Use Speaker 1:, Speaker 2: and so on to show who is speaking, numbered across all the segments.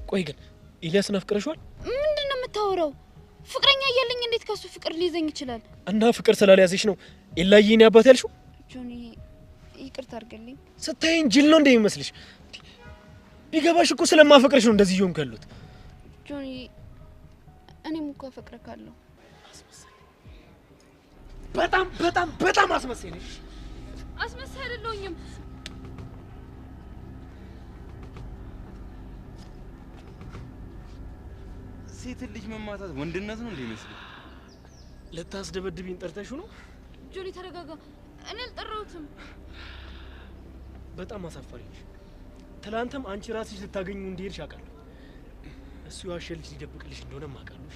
Speaker 1: ቆይ ግን ኢልያስን አፍቅረሽዋል?
Speaker 2: ምንድነው የምታወራው? ፍቅረኛ እያለኝ እንዴት ከሱ ፍቅር ሊይዘኝ ይችላል?
Speaker 1: እና ፍቅር ስላልያዘሽ ነው ኤላዬን ያባት ያልሽው?
Speaker 2: ጆኒ ይቅርታ አድርግልኝ።
Speaker 1: ስታይኝ ጅል ነው እንደሚመስልሽ? ቢገባሽ እኮ ስለማፈቅርሽ ነው እንደዚህ ይሆን ካሉት።
Speaker 2: ጆኒ እኔም እኮ አፈቅርካለሁ።
Speaker 1: በጣም አስመሳይ ነሽ።
Speaker 2: አስመሳይ አይደለሁኝም።
Speaker 3: ሴት ልጅ መማታት ወንድነት ነው እንደሚመስል?
Speaker 1: ልታስደበድብኝ ጠርተሽው ነው?
Speaker 2: ጆኒ ተረጋጋ። እኔ አልጠራሁትም።
Speaker 1: በጣም አሳፋሪ ነሽ። ትላንትም አንቺ ራስሽ ልታገኙ እንደሄድሽ አውቃለሁ። እሱ ያሸልሽ ሊደብቅልሽ እንደሆነ አውቃለሁ።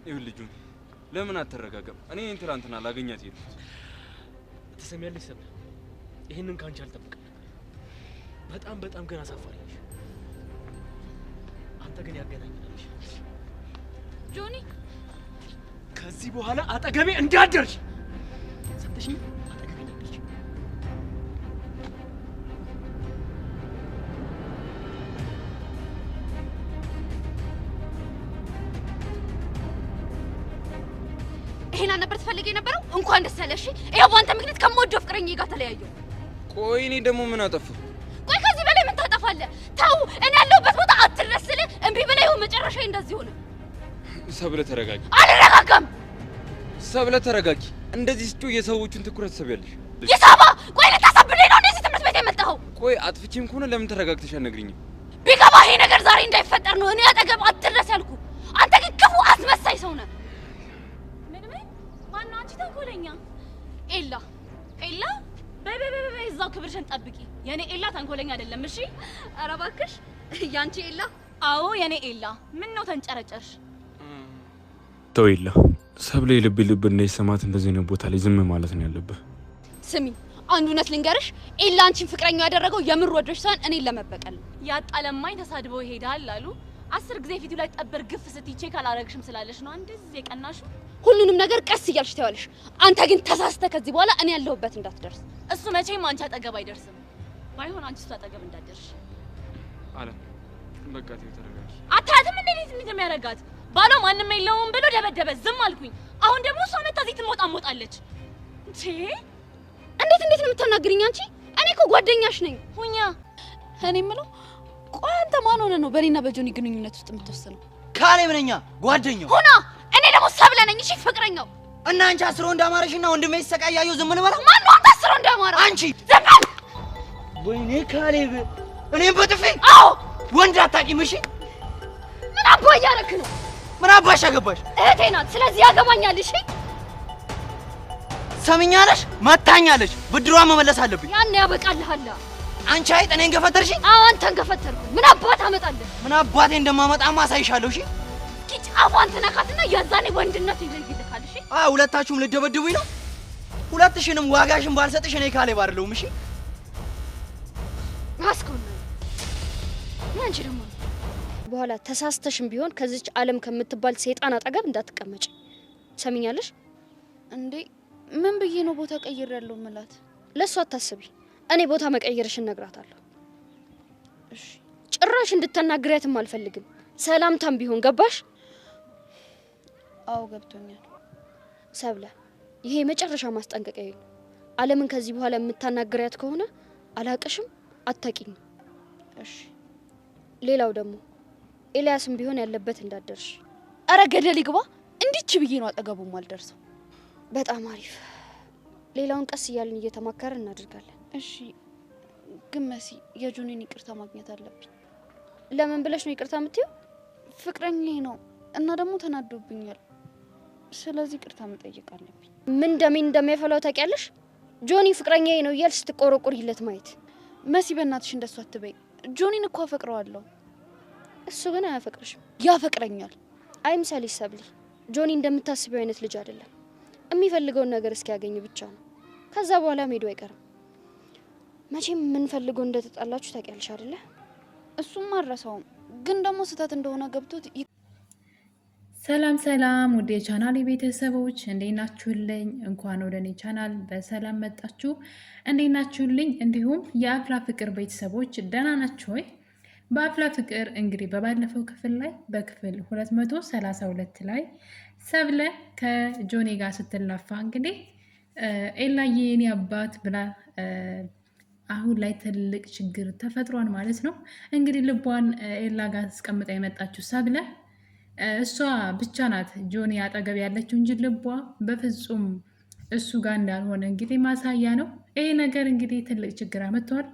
Speaker 3: ይሁን ልጁ ለምን አትረጋጋም? እኔ ትላንትና ላገኛት ሄድኩት።
Speaker 1: ትሰሚያለሽ ሰብለ፣ ይሄንን ካንቺ አልጠብቅም። በጣም ግን አሳፋሪ ነሽ። አንተ ግን ያገናኛልሽ።
Speaker 2: ጆኒ
Speaker 1: ከዚህ በኋላ አጠገቤ እንዳትደርሽ ሰምተሽኝ? አጠገቤ እንዳትደርሽ።
Speaker 2: ይሄን ነበር ትፈልጊ የነበረው? እንኳን ደስ ያለሽ። ይሄው ባንተ ምክንያት ከመወደው ፍቅረኛዬ ጋር ተለያየሁ።
Speaker 3: ቆይ እኔ ደግሞ ምን አጠፋሁ?
Speaker 2: ቆይ ከዚህ በላይ ምን ታጠፋለህ? ተው፣ እኔ ያለሁበት ቦታ አትድረስልህ። እምቢ በላይ ይሁን መጨረሻዬ እንደዚህ ሆነ።
Speaker 3: ሰብለ ተረጋጊ።
Speaker 2: አልረጋጋም።
Speaker 3: ሰብለ ተረጋጊ። እንደዚህ ስትጮህ የሰዎቹን ትኩረት ትሰቢያለሽ።
Speaker 2: ይሳባ፣ ቆይ ልታሳብደኝ ነው እንደዚህ ትምህርት ቤት የመጣኸው?
Speaker 3: ቆይ አጥፍቼም ከሆነ ለምን ተረጋግተሽ አትነግሪኝም?
Speaker 2: ቢገባ ይሄ ነገር ዛሬ እንዳይፈጠር ነው እኔ አጠገብ አትድረስ ያልኩ። አንተ ግን ክፉ አስመሳይ ሰው ነህ። ማነው አንቺ ተንኮለኛ? ኤላ በይ እዛው ክብርሽን ጠብቂ። የኔ ኤላ ተንኮለኛ አይደለም። እሺ ኧረ እባክሽ። ያንቺ ኤላ? አዎ የኔ ኤላ። ምን ነው ተንጨረጨርሽ?
Speaker 3: ተው ኤላ። ሰብለ ልብ እንዳይሰማት እንደዚህ ነው ቦታ ላይ ዝም ማለት ነው ያለብህ።
Speaker 2: ስሚ አንድ እውነት ልንገርሽ፣ ኤላ አንቺን ፍቅረኛው ያደረገው የምር ወዶሽ ሳይሆን እኔን ለመበቀል ነው። ያጣለማኝ ተሳድበው ይሄዳል አሉ። 10 ጊዜ ፊቱ ላይ ጠበር ግፍ ስትይቼ ካላረግሽም ስላለሽ ነው እንደዚህ የቀናሽ። ሁሉንም ነገር ቀስ እያልሽ ታያለሽ። አንተ ግን ተሳስተ ከዚህ በኋላ እኔ ያለሁበት እንዳትደርስ። እሱ መቼም አንቺ አጠገብ አይደርስም። ባይሆን አንቺ እሱ አጠገብ እንዳትደርሽ
Speaker 3: አለ። በቃ ተረጋጊ።
Speaker 2: አታያትም እንዴት እንደሚያረጋት? ባሏ ማንንም የለውም ብሎ ደበደበ። ዝም አልኩኝ። አሁን ደግሞ እሷ መታ እዚህ ትሞጣሞጣለች። እንዴት ነው የምታናግሪኝ አንቺ? እኔ እኮ ጓደኛሽ ነኝ። ሁኛ እኔ የምለው ቆይ አንተ ማን ሆነ ነው በእኔና በጆኒ ግንኙነት ውስጥ የምትወስነው?
Speaker 4: ካሌብ ነኝ ጓደኛው።
Speaker 2: ሁና እኔ ደግሞ ሰብለ ነኝ። እሺ ፍቅረኛው።
Speaker 4: እና አንቺ አስሮ እንዳማረሽና ወንድሜ ሲሰቃያዩ ዝም ልበለው?
Speaker 2: ማን ነው አንተ አስሮ እንዳማረው?
Speaker 4: አንቺ
Speaker 2: ዝም በል።
Speaker 4: ወይኔ ካሌብ፣ እኔም በጥፊ?
Speaker 2: አዎ
Speaker 4: ወንድ አታውቂም? እሺ
Speaker 2: ምን አባ እያደረክ ነው?
Speaker 4: ምን አባሽ አገባሽ?
Speaker 2: እህቴ ናት፣ ስለዚህ ያገባኛል። እሺ
Speaker 4: ሰምኛለሽ? መታኛለች፣ ብድሯን መመለስ አለብኝ።
Speaker 2: ያን ያበቃልሃል።
Speaker 4: አንቺ አይጥ እኔን ገፈተርሽኝ?
Speaker 2: አዎ አንተን ገፈተርኩ። ምን አባት አመጣለህ?
Speaker 4: ምን አባቴ እንደማመጣማ አሳይሻለሁ። እሺ
Speaker 2: ኪጭ አፏን ተነካትና ያዛኔ ወንድነት ይለይልካል። እሺ
Speaker 4: ሁለታችሁም ልደበድቡኝ ነው? ሁለትሽንም ዋጋሽን ባልሰጥሽ እኔ ካሌብ አይደለሁም። እሺ
Speaker 2: አስኮና አንቺ ደግሞ በኋላ ተሳስተሽም ቢሆን ከዚች ዓለም ከምትባል ሰይጣን አጠገብ እንዳትቀመጪ። ሰሚኛለሽ እንዴ? ምን ብዬ ነው ቦታ ቀይር ያለው ምላት? ለሷ አታስቢ። እኔ ቦታ መቀየርሽን ነግራታለሁ። እሺ ጭራሽ እንድትናግሪያትም አልፈልግም። ሰላምታም ቢሆን ገባሽ? አዎ ገብቶኛል። ሰብለ ይሄ መጨረሻ ማስጠንቀቂያ ነው። ዓለምን ከዚህ በኋላ የምታናግሪያት ከሆነ አላቅሽም፣ አታቂኝ። እሺ ሌላው ደግሞ ኤልያስም ቢሆን ያለበት እንዳትደርሽ። አረ ገደል ይግባ። እንዲች ብዬ ነው አጠገቡም አልደርሰው። በጣም አሪፍ። ሌላውን ቀስ እያልን እየተማከርን እናደርጋለን። እሺ ግን መሲ የጆኒን ይቅርታ ማግኘት አለብኝ። ለምን ብለሽ ነው ይቅርታ የምትይው? ፍቅረኛዬ ነው እና ደግሞ ተናዶብኛል። ስለዚህ ይቅርታ መጠየቅ አለብኝ። ምን እንደሚያፈላው ታውቂያለሽ? ጆኒ ፍቅረኛዬ ነው እያልሽ ስትቆረቆሪለት ማየት። መሲ በእናትሽ እንደሱ አትበይ። ጆኒን እኮ አፈቅረዋለሁ። እሱ ግን አያፈቅርሽም። ያፈቅረኛል። አይምሰልሽ ሰብሊ። ጆኒ እንደምታስቢው አይነት ልጅ አይደለም። የሚፈልገውን ነገር እስኪያገኝ ብቻ ነው። ከዛ በኋላ ሄዱ አይቀርም። መቼም የምንፈልገው እንደተጣላችሁ ታውቂያለሽ አይደለ? እሱም አረሳውም፣ ግን ደግሞ ስህተት እንደሆነ ገብቶት።
Speaker 5: ሰላም ወደ ቻናል ቤተሰቦች እንዴት ናችሁልኝ? እንኳን ወደ እኔ ቻናል በሰላም መጣችሁ። እንዴት ናችሁልኝ? እንዲሁም የአፍላ ፍቅር ቤተሰቦች ደህና ናችሁ ወይ? በአፍላ ፍቅር እንግዲህ በባለፈው ክፍል ላይ በክፍል 232 ላይ ሰብለ ከጆኒ ጋር ስትላፋ እንግዲህ ኤላዬ የኔ አባት ብላ አሁን ላይ ትልቅ ችግር ተፈጥሯል ማለት ነው። እንግዲህ ልቧን ኤላ ጋር አስቀምጣ የመጣችው ሰብለ እሷ ብቻ ናት ጆኒ አጠገብ ያለችው እንጂ ልቧ በፍጹም እሱ ጋር እንዳልሆነ እንግዲህ ማሳያ ነው። ይሄ ነገር እንግዲህ ትልቅ ችግር አመጥቷል።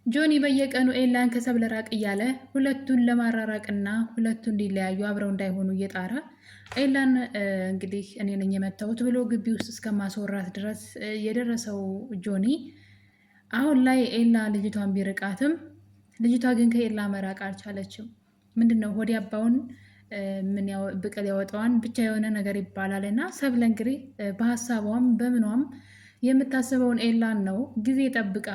Speaker 5: ጆኒ በየቀኑ ኤላን ከሰብለ ራቅ እያለ ሁለቱን ለማራራቅና ሁለቱን እንዲለያዩ አብረው እንዳይሆኑ እየጣረ ኤላን እንግዲህ እኔ ነኝ የመታሁት ብሎ ግቢ ውስጥ እስከማስወራት ድረስ የደረሰው ጆኒ አሁን ላይ ኤላ ልጅቷን ቢርቃትም ልጅቷ ግን ከኤላ መራቅ አልቻለችም። ምንድነው ሆዲ አባውን ምን ብቅል ያወጣዋን ብቻ የሆነ ነገር ይባላል እና ሰብለ እንግዲህ በሀሳቧም በምኗም የምታስበውን ኤላን ነው። ጊዜ ጠብቃ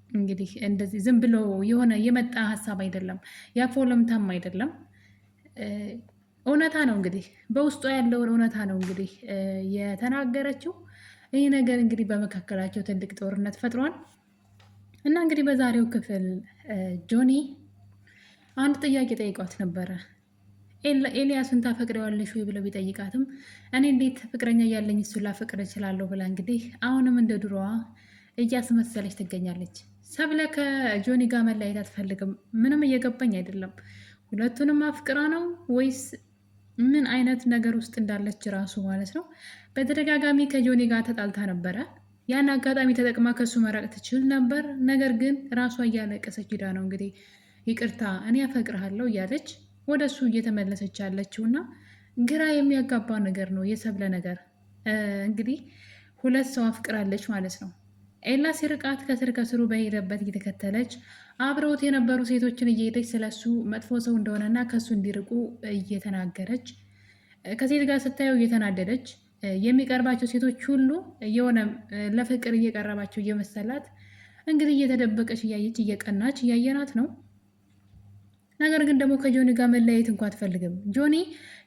Speaker 5: እንግዲህ እንደዚህ ዝም ብሎ የሆነ የመጣ ሀሳብ አይደለም፣ ያፎለምታም አይደለም፣ እውነታ ነው። እንግዲህ በውስጧ ያለውን እውነታ ነው እንግዲህ የተናገረችው። ይህ ነገር እንግዲህ በመካከላቸው ትልቅ ጦርነት ፈጥሯል እና እንግዲህ በዛሬው ክፍል ጆኒ አንድ ጥያቄ ጠይቋት ነበረ። ኤልያስን ታፈቅሪዋለሽ ወይ ብለው ቢጠይቃትም እኔ እንዴት ፍቅረኛ እያለኝ እሱን ላፈቅር እችላለሁ ብላ እንግዲህ አሁንም እንደ ድሮዋ እያስመሰለች ትገኛለች። ሰብለ ከጆኒ ጋር መለያየት አትፈልግም። ምንም እየገባኝ አይደለም። ሁለቱንም አፍቅራ ነው ወይስ ምን አይነት ነገር ውስጥ እንዳለች ራሱ ማለት ነው። በተደጋጋሚ ከጆኒ ጋር ተጣልታ ነበረ። ያን አጋጣሚ ተጠቅማ ከሱ መራቅ ትችል ነበር። ነገር ግን ራሷ እያለቀሰች ሂዳ ነው እንግዲህ ይቅርታ እኔ ያፈቅርሃለሁ እያለች ወደ እሱ እየተመለሰች ያለችው እና ግራ የሚያጋባ ነገር ነው የሰብለ ነገር። እንግዲህ ሁለት ሰው አፍቅራለች ማለት ነው። ኤላ ሲርቃት ከስር ከስሩ በሄደበት እየተከተለች አብረውት የነበሩ ሴቶችን እየሄደች ስለሱ መጥፎ ሰው እንደሆነና ከሱ እንዲርቁ እየተናገረች ከሴት ጋር ስታየው እየተናደደች የሚቀርባቸው ሴቶች ሁሉ የሆነ ለፍቅር እየቀረባቸው እየመሰላት እንግዲህ እየተደበቀች እያየች እየቀናች እያየናት ነው። ነገር ግን ደግሞ ከጆኒ ጋር መለያየት እንኳ አትፈልግም። ጆኒ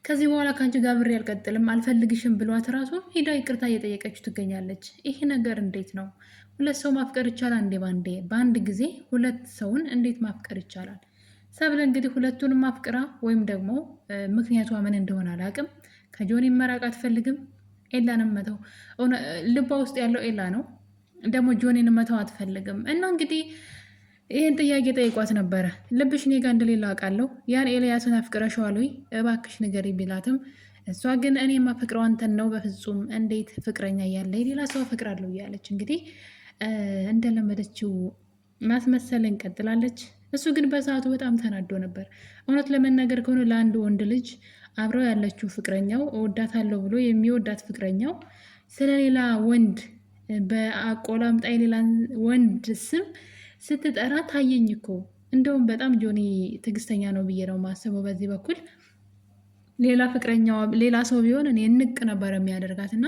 Speaker 5: ከዚህ በኋላ ከአንቺ ጋር ብሬ አልቀጥልም አልፈልግሽም ብሏት ራሱ ሄዳ ይቅርታ እየጠየቀችው ትገኛለች። ይሄ ነገር እንዴት ነው? ሁለት ሰው ማፍቀር ይቻላል እንዴ? በአንድ ጊዜ ሁለት ሰውን እንዴት ማፍቀር ይቻላል? ሰብለ እንግዲህ ሁለቱንም አፍቅራ ወይም ደግሞ ምክንያቷ ምን እንደሆነ አላውቅም። ከጆኒ መራቅ አትፈልግም። ኤላንም መተው ልቧ ውስጥ ያለው ኤላ ነው። ደግሞ ጆኒን መተው አትፈልግም እና እንግዲህ ይህን ጥያቄ ጠይቋት ነበረ። ልብሽ እኔ ጋር እንደሌላ አውቃለሁ። ያን ኤልያስን አፍቅረሽዋል ወይ እባክሽ ንገሪኝ ቢላትም እሷ ግን እኔ የማፈቅረው አንተን ነው፣ በፍጹም እንዴት ፍቅረኛ እያለ ሌላ ሰው አፈቅራለሁ እያለች እንግዲህ እንደለመደችው ማስመሰልን ቀጥላለች። እሱ ግን በሰዓቱ በጣም ተናዶ ነበር። እውነት ለመናገር ከሆነ ለአንድ ወንድ ልጅ አብረው ያለችው ፍቅረኛው እወዳታለሁ ብሎ የሚወዳት ፍቅረኛው ስለሌላ ወንድ በአቆላምጣ የሌላን ወንድ ስም ስትጠራ ታየኝ እኮ። እንደውም በጣም ጆኒ ትዕግስተኛ ነው ብዬ ነው ማስበው። በዚህ በኩል ሌላ ፍቅረኛዋ ሌላ ሰው ቢሆን እኔ እንቅ ነበር የሚያደርጋት እና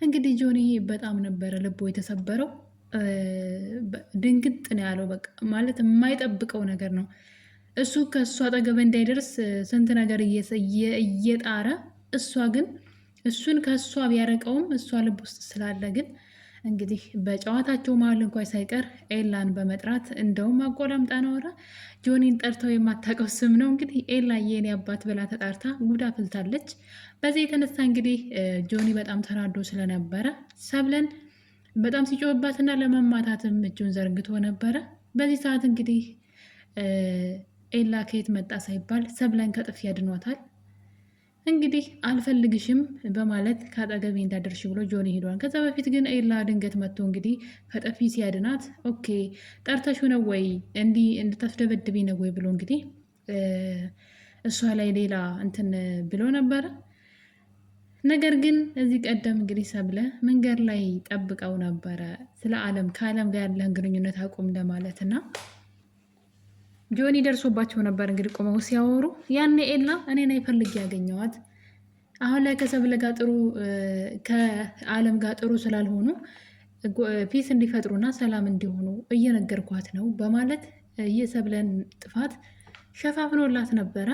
Speaker 5: እንግዲህ ጆኒ በጣም ነበረ ልቦ የተሰበረው። ድንግጥ ነው ያለው። በቃ ማለት የማይጠብቀው ነገር ነው። እሱ ከእሱ አጠገብ እንዳይደርስ ስንት ነገር እየጣረ እሷ ግን እሱን ከእሷ ቢያረቀውም እሷ ልብ ውስጥ ስላለ ግን እንግዲህ በጨዋታቸው መሀል እንኳ ሳይቀር ኤላን በመጥራት እንደውም አቆላምጣ ነውራ ጆኒን ጠርተው የማታውቀው ስም ነው እንግዲህ ኤላ የኔ አባት ብላ ተጣርታ ጉዳ ፍልታለች። በዚህ የተነሳ እንግዲህ ጆኒ በጣም ተናዶ ስለነበረ ሰብለን በጣም ሲጮህባትና ለመማታትም እጁን ዘርግቶ ነበረ። በዚህ ሰዓት እንግዲህ ኤላ ከየት መጣ ሳይባል ሰብለን ከጥፊ ያድኗታል። እንግዲህ አልፈልግሽም በማለት ከአጠገቤ እንዳደርሽ ብሎ ጆኒ ሄዷል። ከዛ በፊት ግን ኤላ ድንገት መጥቶ እንግዲህ ከጥፊ ሲያድናት ኦኬ ጠርተሽ ነው ወይ እንዲህ እንድታስደበድቢ ነው ወይ ብሎ እንግዲህ እሷ ላይ ሌላ እንትን ብሎ ነበረ። ነገር ግን እዚህ ቀደም እንግዲህ ሰብለ መንገድ ላይ ጠብቀው ነበረ ስለ ዓለም ከዓለም ጋር ያለህን ግንኙነት አቁም ለማለት እና ጆኒ ደርሶባቸው ነበር እንግዲህ ቆመው ሲያወሩ። ያኔ ኤላ እኔን አይፈልግ ያገኘዋት አሁን ላይ ከሰብለ ጋር ጥሩ ከዓለም ጋር ጥሩ ስላልሆኑ ፒስ እንዲፈጥሩና ሰላም እንዲሆኑ እየነገርኳት ነው በማለት የሰብለን ጥፋት ሸፋፍኖላት ነበረ።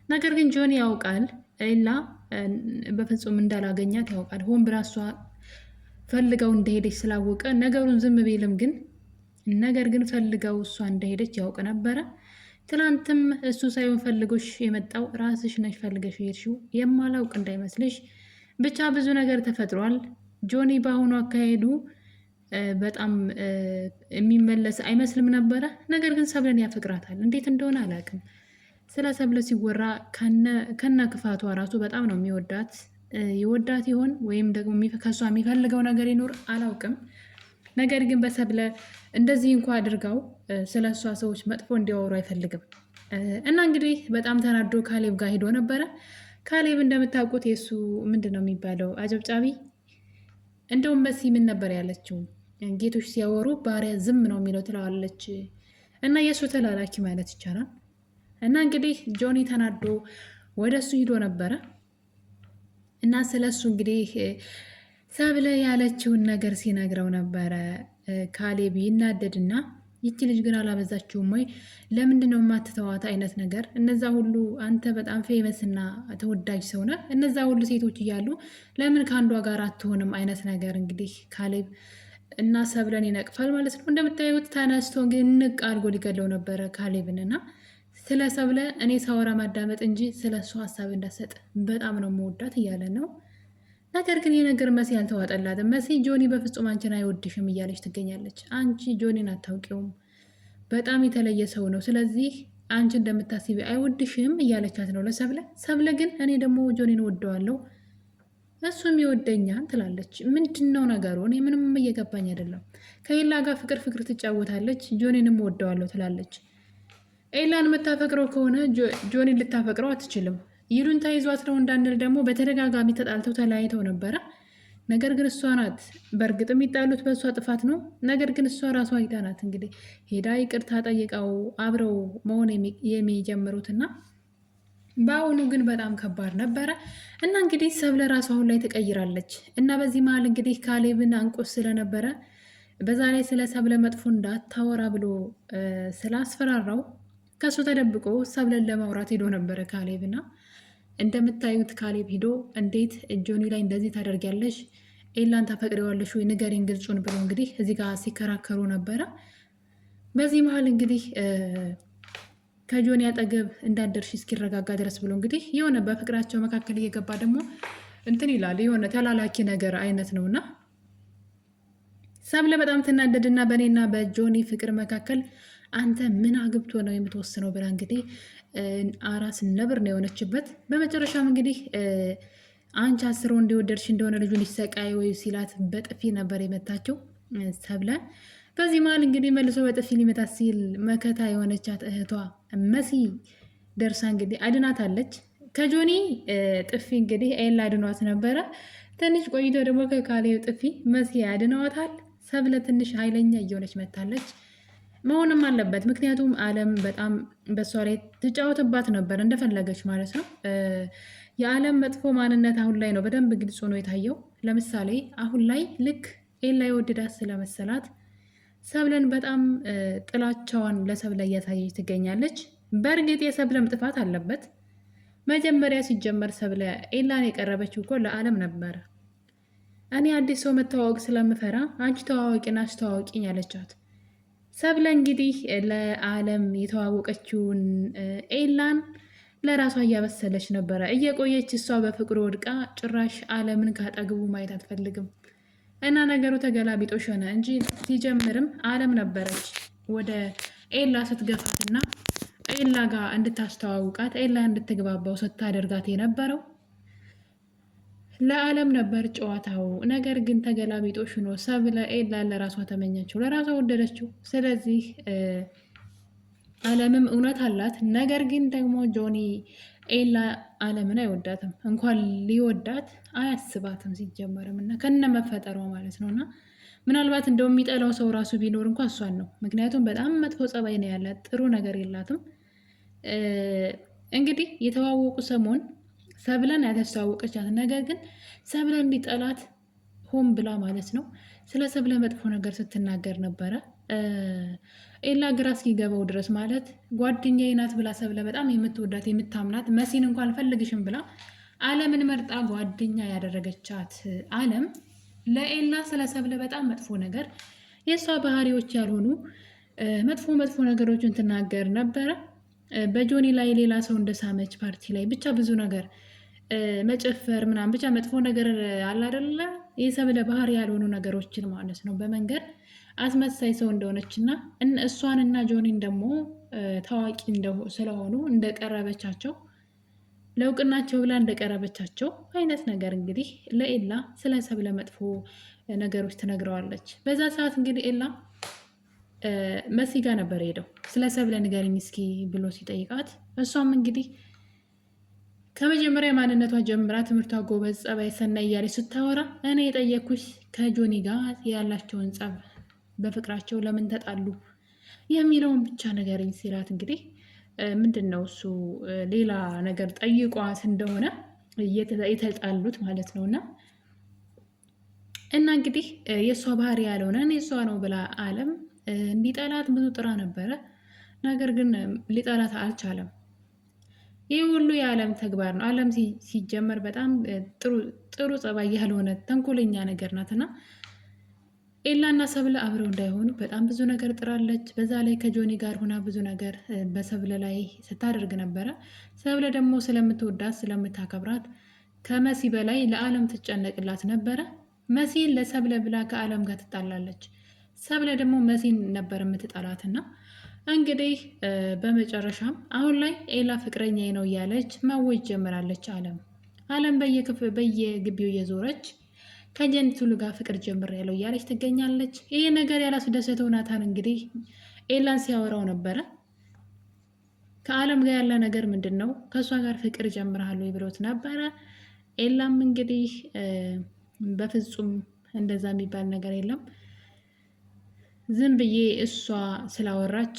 Speaker 5: ነገር ግን ጆኒ ያውቃል ኤላ በፍጹም እንዳላገኛት ያውቃል። ሆን ብላ እሷ ፈልገው እንደሄደች ስላወቀ ነገሩን ዝም ቢልም ግን ነገር ግን ፈልገው እሷ እንደሄደች ያውቅ ነበረ። ትናንትም እሱ ሳይሆን ፈልጎሽ የመጣው ራስሽ ነሽ ፈልገሽ የሄድሽው፣ የማላውቅ እንዳይመስልሽ። ብቻ ብዙ ነገር ተፈጥሯል። ጆኒ በአሁኑ አካሄዱ በጣም የሚመለስ አይመስልም ነበረ። ነገር ግን ሰብለን ያፈቅራታል። እንዴት እንደሆነ አላውቅም። ስለ ሰብለ ሲወራ ከነ ክፋቷ ራሱ በጣም ነው የሚወዳት። ይወዳት ይሆን ወይም ደግሞ ከሷ የሚፈልገው ነገር ይኖር አላውቅም። ነገር ግን በሰብለ እንደዚህ እንኳ አድርጋው ስለ እሷ ሰዎች መጥፎ እንዲያወሩ አይፈልግም እና እንግዲህ በጣም ተናዶ ካሌብ ጋር ሂዶ ነበረ። ካሌብ እንደምታውቁት የእሱ ምንድን ነው የሚባለው አጨብጫቢ። እንደውም መሲ ምን ነበር ያለችው? ጌቶች ሲያወሩ ባሪያ ዝም ነው የሚለው ትለዋለች። እና የእሱ ተላላኪ ማለት ይቻላል። እና እንግዲህ ጆኒ ተናዶ ወደ እሱ ሂዶ ነበረ እና ስለ እሱ እንግዲህ ሰብለ ያለችውን ነገር ሲነግረው ነበረ። ካሌብ ይናደድና ይቺ ልጅ ግን አላበዛችውም ወይ? ለምንድን ነው የማትተዋት አይነት ነገር። እነዛ ሁሉ አንተ በጣም ፌመስና ተወዳጅ ሰው ነህ፣ እነዛ ሁሉ ሴቶች እያሉ ለምን ከአንዷ ጋር አትሆንም አይነት ነገር እንግዲህ ካሌብ እና ሰብለን ይነቅፋል ማለት ነው። እንደምታዩት ተነስቶ ግን ንቅ አድርጎ ሊገለው ነበረ ካሌብን። እና ስለ ሰብለ እኔ ሳወራ ማዳመጥ እንጂ ስለ እሱ ሀሳብ እንዳሰጥ በጣም ነው መወዳት እያለ ነው። ነገር ግን ይህ ነገር መሲ አልተዋጠላትም። መሲ ጆኒ በፍጹም አንቺን አይወድሽም እያለች ትገኛለች። አንቺ ጆኒን አታውቂውም፣ በጣም የተለየ ሰው ነው። ስለዚህ አንቺ እንደምታስቢ አይወድሽም እያለቻት ነው ለሰብለ። ሰብለ ግን እኔ ደግሞ ጆኒን ወደዋለሁ እሱም ይወደኛል ትላለች። ምንድን ነው ነገሩ? እኔ ምንም እየገባኝ አይደለም። ከኤላ ጋር ፍቅር ትጫወታለች፣ ጆኒንም ወደዋለሁ ትላለች። ኤላን የምታፈቅረው ከሆነ ጆኒን ልታፈቅረው አትችልም። ይሉን ተይዟት ነው እንዳንል ደግሞ በተደጋጋሚ ተጣልተው ተለያይተው ነበረ። ነገር ግን እሷ ናት በእርግጥ የሚጣሉት በእሷ ጥፋት ነው። ነገር ግን እሷ ራሷ ሄዳ ናት እንግዲህ ሄዳ ይቅርታ ጠይቀው አብረው መሆን የሚጀምሩትና በአሁኑ ግን በጣም ከባድ ነበረ እና እንግዲህ ሰብለ ራሷ አሁን ላይ ትቀይራለች እና በዚህ መሀል እንግዲህ ካሌብን አንቆስ ስለነበረ በዛ ላይ ስለ ሰብለ መጥፎ እንዳታወራ ብሎ ስላስፈራራው ከሱ ተደብቆ ሰብለን ለማውራት ሄዶ ነበረ ካሌብና እንደምታዩት ካሌብ ሂዶ እንዴት ጆኒ ላይ እንደዚህ ታደርጊያለሽ? ኤላን ታፈቅሪዋለሽ ወይ? ንገሪን ግልጹን ብሎ እንግዲህ እዚህ ጋር ሲከራከሩ ነበረ። በዚህ መሀል እንግዲህ ከጆኒ አጠገብ እንዳደርሽ እስኪረጋጋ ድረስ ብሎ እንግዲህ የሆነ በፍቅራቸው መካከል እየገባ ደግሞ እንትን ይላል። የሆነ ተላላኪ ነገር አይነት ነውና ሰብለ በጣም ትናደድና በእኔና በጆኒ ፍቅር መካከል አንተ ምን አግብቶ ነው የምትወስነው ብላ እንግዲህ አራስ ነብር ነው የሆነችበት። በመጨረሻም እንግዲህ አንቺ አስሮ እንዲወደድሽ እንደሆነ ልጁን ይሰቃይ ወይ ሲላት በጥፊ ነበር የመታቸው ሰብለ። በዚህ መሀል እንግዲህ መልሶ በጥፊ ሊመታት ሲል መከታ የሆነቻት እህቷ መሲ ደርሳ እንግዲህ አድናታለች ከጆኒ ጥፊ። እንግዲህ ኤላ አድኗት ነበረ። ትንሽ ቆይቶ ደግሞ ከካሌብ ጥፊ መሲ አድነዋታል። ሰብለ ትንሽ ኃይለኛ እየሆነች መታለች። መሆንም አለበት። ምክንያቱም አለም በጣም በሷ ላይ ትጫወትባት ነበር እንደፈለገች ማለት ነው። የአለም መጥፎ ማንነት አሁን ላይ ነው በደንብ ግልጽ ሆኖ የታየው። ለምሳሌ አሁን ላይ ልክ ኤላ የወደዳት ስለመሰላት ሰብለን በጣም ጥላቻዋን ለሰብለ እያሳየች ትገኛለች። በእርግጥ የሰብለም ጥፋት አለበት። መጀመሪያ ሲጀመር ሰብለ ኤላን የቀረበችው እኮ ለአለም ነበረ። እኔ አዲስ ሰው መተዋወቅ ስለምፈራ አንቺ ተዋወቂና አስተዋወቂኝ አለቻት። ሰብለ እንግዲህ ለአለም የተዋወቀችውን ኤላን ለራሷ እያበሰለች ነበረ። እየቆየች እሷ በፍቅሩ ወድቃ ጭራሽ አለምን ካጠግቡ ማየት አትፈልግም እና ነገሩ ተገላቢጦሽ ሆነ እንጂ ሲጀምርም አለም ነበረች ወደ ኤላ ስትገፋትና ኤላ ጋር እንድታስተዋውቃት ኤላ እንድትግባባው ስታደርጋት የነበረው ለአለም ነበር ጨዋታው። ነገር ግን ተገላቢጦሽ ሆኖ ሰብለ ኤላ ለራሷ ተመኘችው፣ ለራሷ ወደደችው። ስለዚህ አለምም እውነት አላት። ነገር ግን ደግሞ ጆኒ ኤላ አለምን አይወዳትም፣ እንኳን ሊወዳት አያስባትም ሲጀመርም እና ከነ መፈጠሯ ማለት ነው። እና ምናልባት እንደው የሚጠላው ሰው ራሱ ቢኖር እንኳ እሷን ነው። ምክንያቱም በጣም መጥፎ ጸባይ ነው ያላት፣ ጥሩ ነገር የላትም። እንግዲህ የተዋወቁ ሰሞን ሰብለን ያተስተዋወቀቻት፣ ነገር ግን ሰብለን እንዲጠላት ሆን ብላ ማለት ነው ስለ ሰብለ መጥፎ ነገር ስትናገር ነበረ። ኤላ ግራ እስኪገባው ድረስ ማለት ጓደኛዬ ናት ብላ ሰብለ በጣም የምትወዳት የምታምናት መሲን እንኳን አልፈልግሽም ብላ አለምን መርጣ ጓደኛ ያደረገቻት አለም ለኤላ ስለ ሰብለ በጣም መጥፎ ነገር የእሷ ባህሪዎች ያልሆኑ መጥፎ መጥፎ ነገሮችን ትናገር ነበረ። በጆኒ ላይ ሌላ ሰው እንደሳመች ፓርቲ ላይ ብቻ ብዙ ነገር መጨፈር ምናምን ብቻ መጥፎ ነገር አለ አይደለ? የሰብለ ባህሪ ያልሆኑ ነገሮችን ማለት ነው በመንገድ አስመሳይ ሰው እንደሆነች እና እሷንና ጆኒን ደግሞ ታዋቂ ስለሆኑ እንደቀረበቻቸው ለእውቅናቸው ብላ እንደቀረበቻቸው አይነት ነገር እንግዲህ ለኤላ ስለ ሰብለ መጥፎ ነገሮች ትነግረዋለች። በዛ ሰዓት እንግዲህ ኤላ መሲ ጋር ነበር ሄደው ስለ ሰብለ ንገሪኝ እስኪ ብሎ ሲጠይቃት እሷም እንግዲህ ከመጀመሪያ ማንነቷ ጀምራ ትምህርቷ ጎበዝ፣ ጸባይ ሰናይ እያለች ስታወራ እኔ የጠየኩሽ ከጆኒ ጋር ያላቸውን ጸብ በፍቅራቸው ለምን ተጣሉ የሚለውን ብቻ ንገሪኝ ሲላት እንግዲህ ምንድን ነው እሱ ሌላ ነገር ጠይቋት እንደሆነ የተጣሉት ማለት ነው። እና እንግዲህ የእሷ ባህሪ ያልሆነ እኔ እሷ ነው ብላ አለም እንዲጠላት ብዙ ጥራ ነበረ። ነገር ግን ሊጠላት አልቻለም። ይህ ሁሉ የዓለም ተግባር ነው። ዓለም ሲጀመር በጣም ጥሩ ጸባይ ያልሆነ ተንኮለኛ ነገር ናትና ኤላና ሰብለ አብረው እንዳይሆኑ በጣም ብዙ ነገር ጥራለች። በዛ ላይ ከጆኒ ጋር ሆና ብዙ ነገር በሰብለ ላይ ስታደርግ ነበረ። ሰብለ ደግሞ ስለምትወዳት ስለምታከብራት ከመሲ በላይ ለዓለም ትጨነቅላት ነበረ። መሲን ለሰብለ ብላ ከዓለም ጋር ትጣላለች። ሰብለ ደግሞ መሲን ነበር የምትጠላትና እንግዲህ በመጨረሻም አሁን ላይ ኤላ ፍቅረኛ ነው እያለች ማወጅ ጀምራለች። ዓለም በየግቢው እየዞረች ከጀንቱሉ ጋር ፍቅር ጀምሬያለሁ እያለች ትገኛለች። ይሄ ነገር ያላስደሰተው ናታን እንግዲህ ኤላን ሲያወራው ነበረ። ከዓለም ጋር ያለ ነገር ምንድን ነው? ከእሷ ጋር ፍቅር ጀምረሃለሁ ብሎት ነበረ። ኤላም እንግዲህ በፍጹም እንደዛ የሚባል ነገር የለም ዝም ብዬ እሷ ስላወራች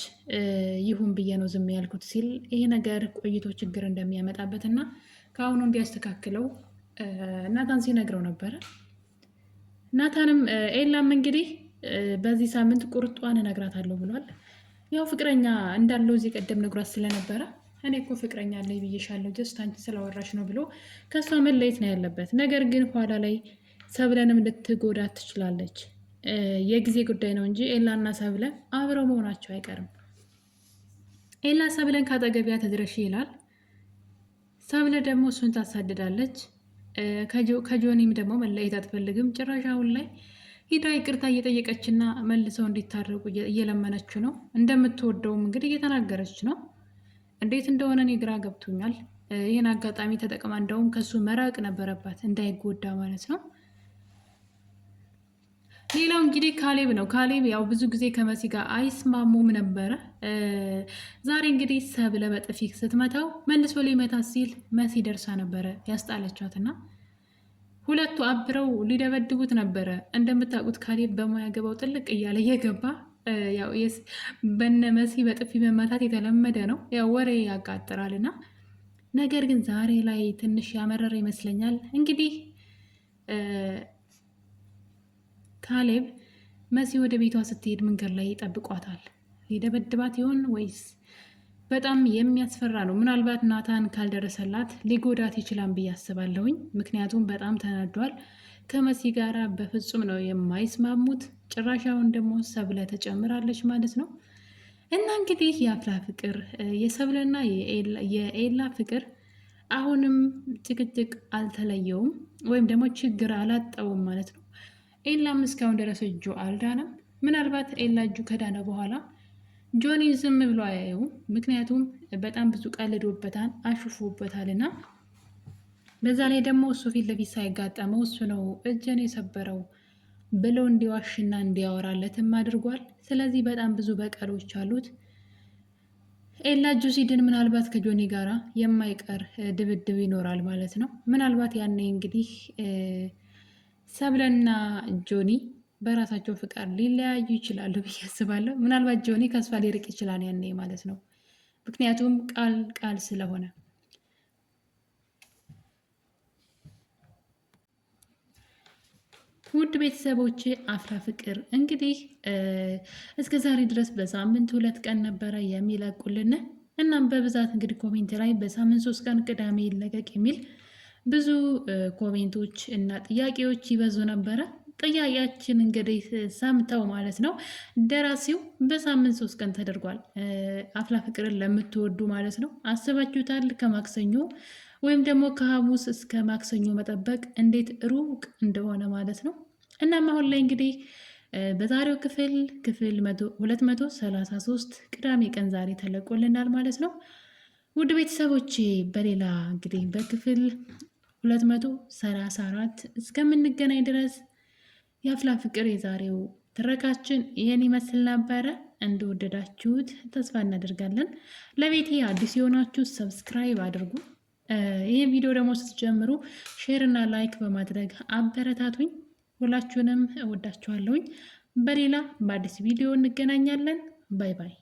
Speaker 5: ይሁን ብዬ ነው ዝም ያልኩት ሲል ይሄ ነገር ቆይቶ ችግር እንደሚያመጣበት እና ከአሁኑ እንዲያስተካክለው ናታን ሲነግረው ነበረ። ናታንም ኤላም እንግዲህ በዚህ ሳምንት ቁርጧን እነግራታለሁ ብሏል። ያው ፍቅረኛ እንዳለው እዚህ ቀደም ነግሯት ስለነበረ እኔ እኮ ፍቅረኛ አለኝ ብዬሻለሁ ጀስት አንቺ ስላወራሽ ነው ብሎ ከእሷ መለየት ነው ያለበት። ነገር ግን ኋላ ላይ ሰብለንም ልትጎዳት ትችላለች። የጊዜ ጉዳይ ነው እንጂ ኤላና ሰብለ አብረው መሆናቸው አይቀርም። ኤላ ሰብለን ካጠገቢያ ተድረሽ ይላል። ሰብለ ደግሞ እሱን ታሳድዳለች። ከጆኒም ደግሞ መለየት አትፈልግም። ጭራሽ አሁን ላይ ሂዳ ይቅርታ እየጠየቀችና መልሰው እንዲታረቁ እየለመነችው ነው። እንደምትወደውም እንግዲህ እየተናገረች ነው። እንዴት እንደሆነ እኔ ግራ ገብቶኛል። ይህን አጋጣሚ ተጠቅማ እንደውም ከሱ መራቅ ነበረባት እንዳይጎዳ ማለት ነው። ሌላው እንግዲህ ካሌብ ነው። ካሌብ ያው ብዙ ጊዜ ከመሲ ጋር አይስማሙም ነበረ። ዛሬ እንግዲህ ሰብለ በጥፊ ስትመታው መልሶ ሊመታት ሲል መሲ ደርሳ ነበረ ያስጣለቻትና ሁለቱ አብረው ሊደበድቡት ነበረ። እንደምታውቁት ካሌብ በሙያ ገባው ጥልቅ እያለ እየገባ ያው በነ መሲ በጥፊ መመታት የተለመደ ነው። ያው ወሬ ያቃጥራልና ነገር ግን ዛሬ ላይ ትንሽ ያመረረ ይመስለኛል። እንግዲህ ካሌብ መሲ ወደ ቤቷ ስትሄድ መንገድ ላይ ይጠብቋታል። ሊደበድባት ይሆን ወይስ? በጣም የሚያስፈራ ነው። ምናልባት ናታን ካልደረሰላት ሊጎዳት ይችላል ብዬ አስባለሁኝ። ምክንያቱም በጣም ተናዷል። ከመሲ ጋራ በፍጹም ነው የማይስማሙት። ጭራሻውን ደግሞ ሰብለ ተጨምራለች ማለት ነው። እና እንግዲህ የአፍላ ፍቅር የሰብለና የኤላ ፍቅር አሁንም ጭቅጭቅ አልተለየውም፣ ወይም ደግሞ ችግር አላጣውም ማለት ነው። ኤላም እስካሁን ድረስ እጁ አልዳነም። ምናልባት ኤላ እጁ ከዳነ በኋላ ጆኒ ዝም ብሎ አያየውም። ምክንያቱም በጣም ብዙ ቀልዶበታል፣ አሽፎበታል እና በዛ ላይ ደግሞ እሱ ፊት ለፊት ሳይጋጠመው እሱ ነው እጅን የሰበረው ብሎ እንዲዋሽና እንዲያወራለትም አድርጓል። ስለዚህ በጣም ብዙ በቀሎች አሉት። ኤላ እጁ ሲድን ምናልባት ከጆኒ ጋራ የማይቀር ድብድብ ይኖራል ማለት ነው። ምናልባት ያኔ እንግዲህ ሰብለና ጆኒ በራሳቸው ፍቃድ ሊለያዩ ይችላሉ ብዬ አስባለሁ። ምናልባት ጆኒ ከእሷ ሊርቅ ይችላል ያኔ ማለት ነው። ምክንያቱም ቃል ስለሆነ። ውድ ቤተሰቦች አፍላ ፍቅር እንግዲህ እስከ ዛሬ ድረስ በሳምንት 2 ቀን ነበረ የሚለቁልን። እናም በብዛት እንግዲህ ኮሜንት ላይ በሳምንት 3 ቀን ቅዳሜ ይለቀቅ የሚል ብዙ ኮሜንቶች እና ጥያቄዎች ይበዙ ነበረ። ጥያቄያችን እንግዲህ ሰምተው ማለት ነው ደራሲው በሳምንት 3 ቀን ተደርጓል። አፍላ ፍቅርን ለምትወዱ ማለት ነው አስባችሁታል? ከማክሰኞ ወይም ደግሞ ከሐሙስ እስከ ማክሰኞ መጠበቅ እንዴት ሩቅ እንደሆነ ማለት ነው። እናም አሁን ላይ እንግዲህ በዛሬው ክፍል 233 ቅዳሜ ቀን ዛሬ ተለቆልናል ማለት ነው። ውድ ቤተሰቦቼ በሌላ እንግዲህ በክፍል 234 እስከምንገናኝ ድረስ የአፍላ ፍቅር የዛሬው ትረካችን ይህን ይመስል ነበረ። እንደወደዳችሁት ተስፋ እናደርጋለን። ለቤቴ አዲስ የሆናችሁ ሰብስክራይብ አድርጉ። ይህ ቪዲዮ ደግሞ ስትጀምሩ ሼር እና ላይክ በማድረግ አበረታቱኝ። ሁላችሁንም እወዳችኋለሁኝ። በሌላ በአዲስ ቪዲዮ እንገናኛለን። ባይ ባይ።